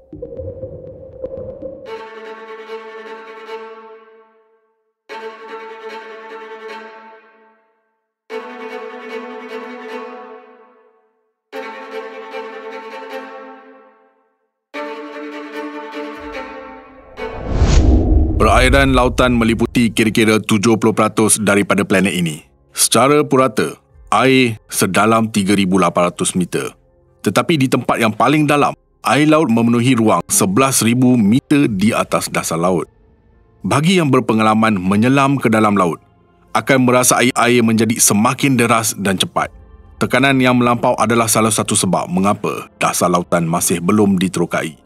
Perairan lautan meliputi kira-kira 70% daripada planet ini. Secara purata, air sedalam 3,800 meter. Tetapi di tempat yang paling dalam, air laut memenuhi ruang 11,000 meter di atas dasar laut. Bagi yang berpengalaman menyelam ke dalam laut, akan merasai air menjadi semakin deras dan cepat. Tekanan yang melampau adalah salah satu sebab mengapa dasar lautan masih belum diterokai.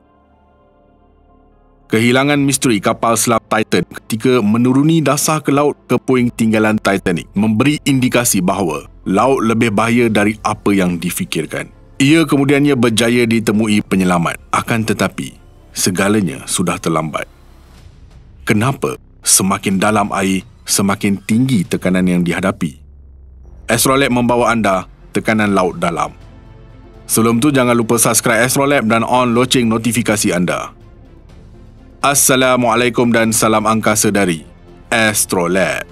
Kehilangan misteri kapal selam Titan ketika menuruni dasar ke laut ke puing tinggalan Titanic memberi indikasi bahawa laut lebih bahaya dari apa yang difikirkan. Ia kemudiannya berjaya ditemui penyelamat, akan tetapi segalanya sudah terlambat. Kenapa semakin dalam air, semakin tinggi tekanan yang dihadapi? Astrolab membawa anda tekanan laut dalam. Sebelum tu jangan lupa subscribe Astrolab dan on loceng notifikasi anda. Assalamualaikum dan salam angkasa dari Astrolab.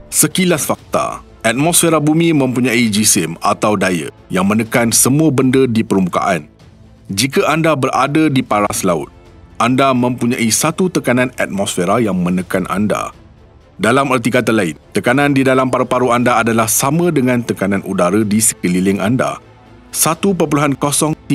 Sekilas fakta, atmosfera bumi mempunyai jisim atau daya yang menekan semua benda di permukaan. Jika anda berada di paras laut, anda mempunyai satu tekanan atmosfera yang menekan anda. Dalam erti kata lain, tekanan di dalam paru-paru anda adalah sama dengan tekanan udara di sekeliling anda. 1.033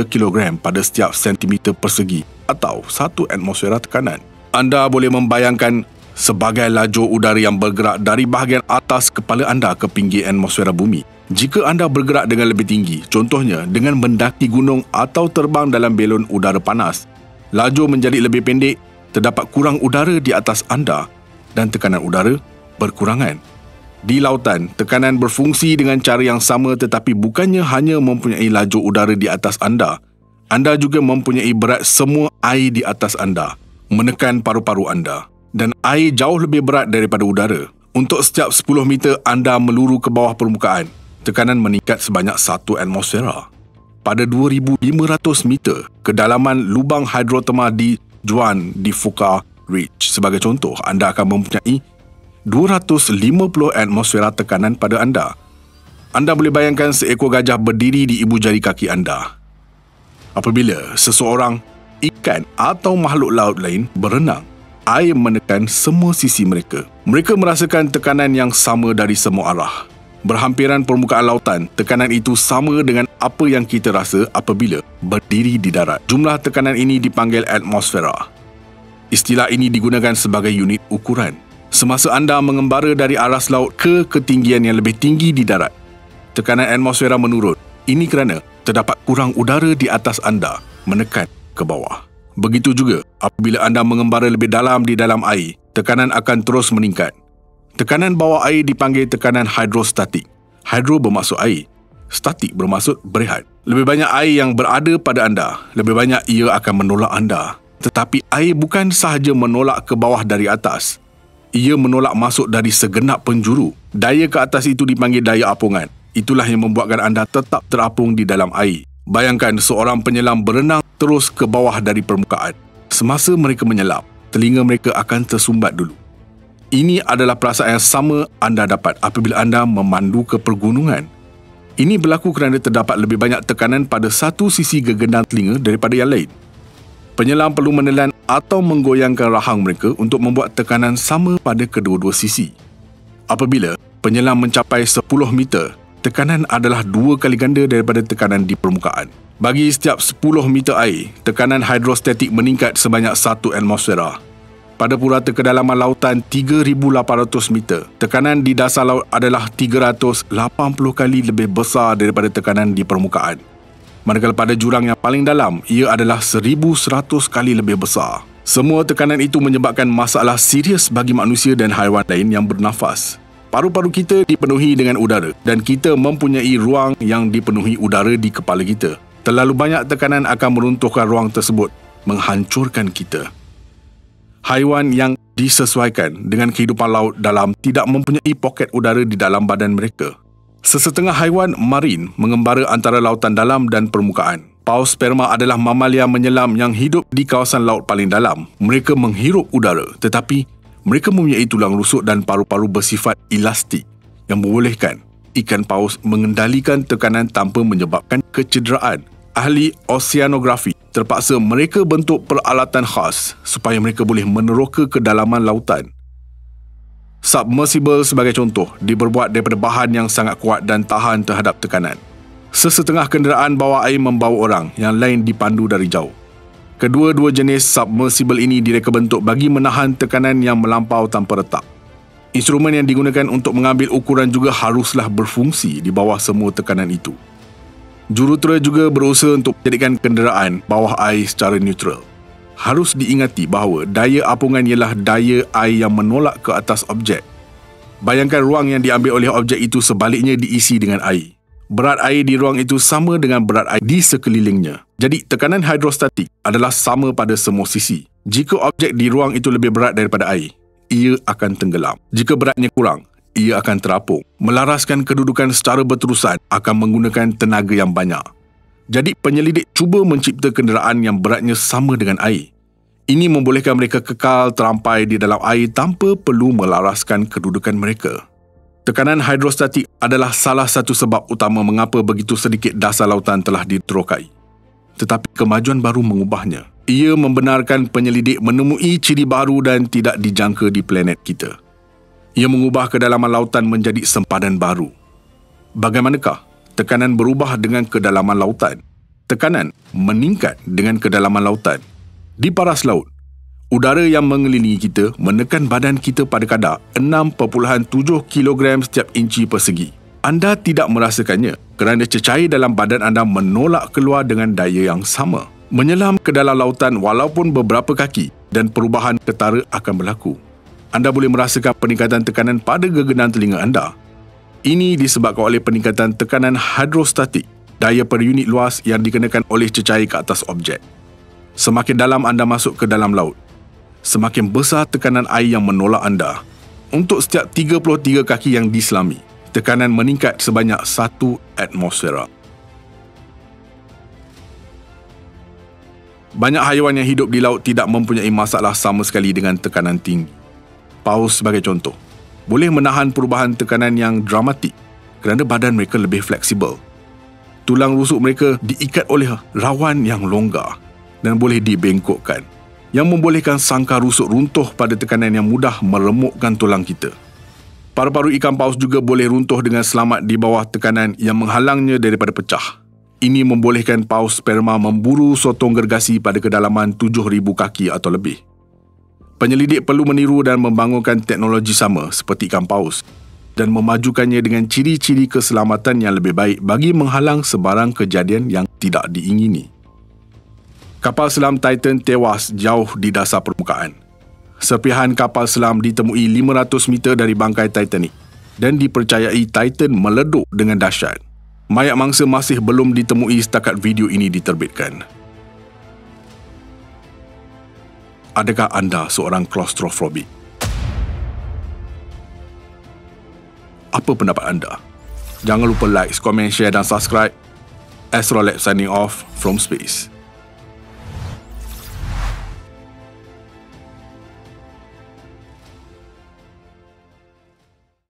kg pada setiap sentimeter persegi atau 1 atmosfera tekanan. Anda boleh membayangkan sebagai lajur udara yang bergerak dari bahagian atas kepala anda ke pinggir atmosfera bumi. Jika anda bergerak dengan lebih tinggi, contohnya dengan mendaki gunung atau terbang dalam belon udara panas, lajur menjadi lebih pendek, terdapat kurang udara di atas anda dan tekanan udara berkurangan. Di lautan, tekanan berfungsi dengan cara yang sama tetapi bukannya hanya mempunyai lajur udara di atas anda juga mempunyai berat semua air di atas anda, menekan paru-paru anda. Dan air jauh lebih berat daripada udara. Untuk setiap 10 meter anda meluru ke bawah permukaan, tekanan meningkat sebanyak 1 atmosfera. Pada 2,500 meter, kedalaman lubang hidroterma di Juan di Fuca Ridge sebagai contoh, anda akan mempunyai 250 atmosfera tekanan pada anda. Anda boleh bayangkan seekor gajah berdiri di ibu jari kaki anda. Apabila seseorang, ikan atau makhluk laut lain berenang, air menekan semua sisi mereka. Mereka merasakan tekanan yang sama dari semua arah. Berhampiran permukaan lautan, tekanan itu sama dengan apa yang kita rasa apabila berdiri di darat. Jumlah tekanan ini dipanggil atmosfera. Istilah ini digunakan sebagai unit ukuran. Semasa anda mengembara dari aras laut ke ketinggian yang lebih tinggi di darat, tekanan atmosfera menurun. Ini kerana terdapat kurang udara di atas anda menekan ke bawah. Begitu juga apabila anda mengembara lebih dalam di dalam air, tekanan akan terus meningkat. Tekanan bawah air dipanggil tekanan hidrostatik. Hidro bermaksud air, statik bermaksud berehat. Lebih banyak air yang berada pada anda, lebih banyak ia akan menolak anda. Tetapi air bukan sahaja menolak ke bawah dari atas, ia menolak masuk dari segenap penjuru. Daya ke atas itu dipanggil daya apungan. Itulah yang membuatkan anda tetap terapung di dalam air. Bayangkan seorang penyelam berenang terus ke bawah dari permukaan. Semasa mereka menyelam, telinga mereka akan tersumbat dulu. Ini adalah perasaan yang sama anda dapat apabila anda memandu ke pergunungan. Ini berlaku kerana terdapat lebih banyak tekanan pada satu sisi gegendang telinga daripada yang lain. Penyelam perlu menelan atau menggoyangkan rahang mereka untuk membuat tekanan sama pada kedua-dua sisi. Apabila penyelam mencapai 10 meter, tekanan adalah 2 kali ganda daripada tekanan di permukaan. Bagi setiap 10 meter air, tekanan hidrostatik meningkat sebanyak 1 atmosfera. Pada purata kedalaman lautan 3,800 meter, tekanan di dasar laut adalah 380 kali lebih besar daripada tekanan di permukaan. Manakala pada jurang yang paling dalam, ia adalah 1,100 kali lebih besar. Semua tekanan itu menyebabkan masalah serius bagi manusia dan haiwan lain yang bernafas. Paru-paru kita dipenuhi dengan udara dan kita mempunyai ruang yang dipenuhi udara di kepala kita. Terlalu banyak tekanan akan meruntuhkan ruang tersebut, menghancurkan kita. Haiwan yang disesuaikan dengan kehidupan laut dalam tidak mempunyai poket udara di dalam badan mereka. Sesetengah haiwan marin mengembara antara lautan dalam dan permukaan. Paus sperma adalah mamalia menyelam yang hidup di kawasan laut paling dalam. Mereka menghirup udara, tetapi mereka mempunyai tulang rusuk dan paru-paru bersifat elastik yang membolehkan ikan paus mengendalikan tekanan tanpa menyebabkan kecederaan. Ahli oceanografi terpaksa mereka bentuk peralatan khas supaya mereka boleh meneroka kedalaman lautan. Submersible sebagai contoh diperbuat daripada bahan yang sangat kuat dan tahan terhadap tekanan. Sesetengah kenderaan bawah air membawa orang, yang lain dipandu dari jauh. Kedua-dua jenis submersible ini direka bentuk bagi menahan tekanan yang melampau tanpa retak. Instrumen yang digunakan untuk mengambil ukuran juga haruslah berfungsi di bawah semua tekanan itu. Jurutera juga berusaha untuk menjadikan kenderaan bawah air secara neutral. Harus diingati bahawa daya apungan ialah daya air yang menolak ke atas objek. Bayangkan ruang yang diambil oleh objek itu sebaliknya diisi dengan air. Berat air di ruang itu sama dengan berat air di sekelilingnya. Jadi, tekanan hidrostatik adalah sama pada semua sisi. Jika objek di ruang itu lebih berat daripada air, ia akan tenggelam. Jika beratnya kurang, ia akan terapung. Melaraskan kedudukan secara berterusan akan menggunakan tenaga yang banyak. Jadi, penyelidik cuba mencipta kenderaan yang beratnya sama dengan air. Ini membolehkan mereka kekal terampai di dalam air tanpa perlu melaraskan kedudukan mereka. Tekanan hidrostatik adalah salah satu sebab utama mengapa begitu sedikit dasar lautan telah diterokai. Tetapi kemajuan baru mengubahnya. Ia membenarkan penyelidik menemui ciri baru dan tidak dijangka di planet kita. Ia mengubah kedalaman lautan menjadi sempadan baru. Bagaimanakah tekanan berubah dengan kedalaman lautan? Tekanan meningkat dengan kedalaman lautan. Di paras laut, udara yang mengelilingi kita menekan badan kita pada kadar 6.7 kg setiap inci persegi. Anda tidak merasakannya kerana cecair dalam badan anda menolak keluar dengan daya yang sama. Menyelam ke dalam lautan walaupun beberapa kaki dan perubahan ketara akan berlaku. Anda boleh merasakan peningkatan tekanan pada gegenan telinga anda. Ini disebabkan oleh peningkatan tekanan hidrostatik, daya per unit luas yang dikenakan oleh cecair ke atas objek. Semakin dalam anda masuk ke dalam laut, semakin besar tekanan air yang menolak anda. Untuk setiap 33 kaki yang diselami, tekanan meningkat sebanyak 1 atmosfera. Banyak haiwan yang hidup di laut tidak mempunyai masalah sama sekali dengan tekanan tinggi. Paus sebagai contoh, boleh menahan perubahan tekanan yang dramatik kerana badan mereka lebih fleksibel. Tulang rusuk mereka diikat oleh rawan yang longgar dan boleh dibengkokkan, yang membolehkan sangkar rusuk runtuh pada tekanan yang mudah meremukkan tulang kita. Paru-paru ikan paus juga boleh runtuh dengan selamat di bawah tekanan yang menghalangnya daripada pecah. Ini membolehkan paus sperma memburu sotong gergasi pada kedalaman 7,000 kaki atau lebih. Penyelidik perlu meniru dan membangunkan teknologi sama seperti ikan paus dan memajukannya dengan ciri-ciri keselamatan yang lebih baik bagi menghalang sebarang kejadian yang tidak diingini. Kapal selam Titan tewas jauh di dasar permukaan. Serpihan kapal selam ditemui 500 meter dari bangkai Titanic dan dipercayai Titan meleduk dengan dahsyat. Mayat mangsa masih belum ditemui setakat video ini diterbitkan. Adakah anda seorang klaustrofobik? Apa pendapat anda? Jangan lupa like, komen, share dan subscribe. Astrolab signing off from space.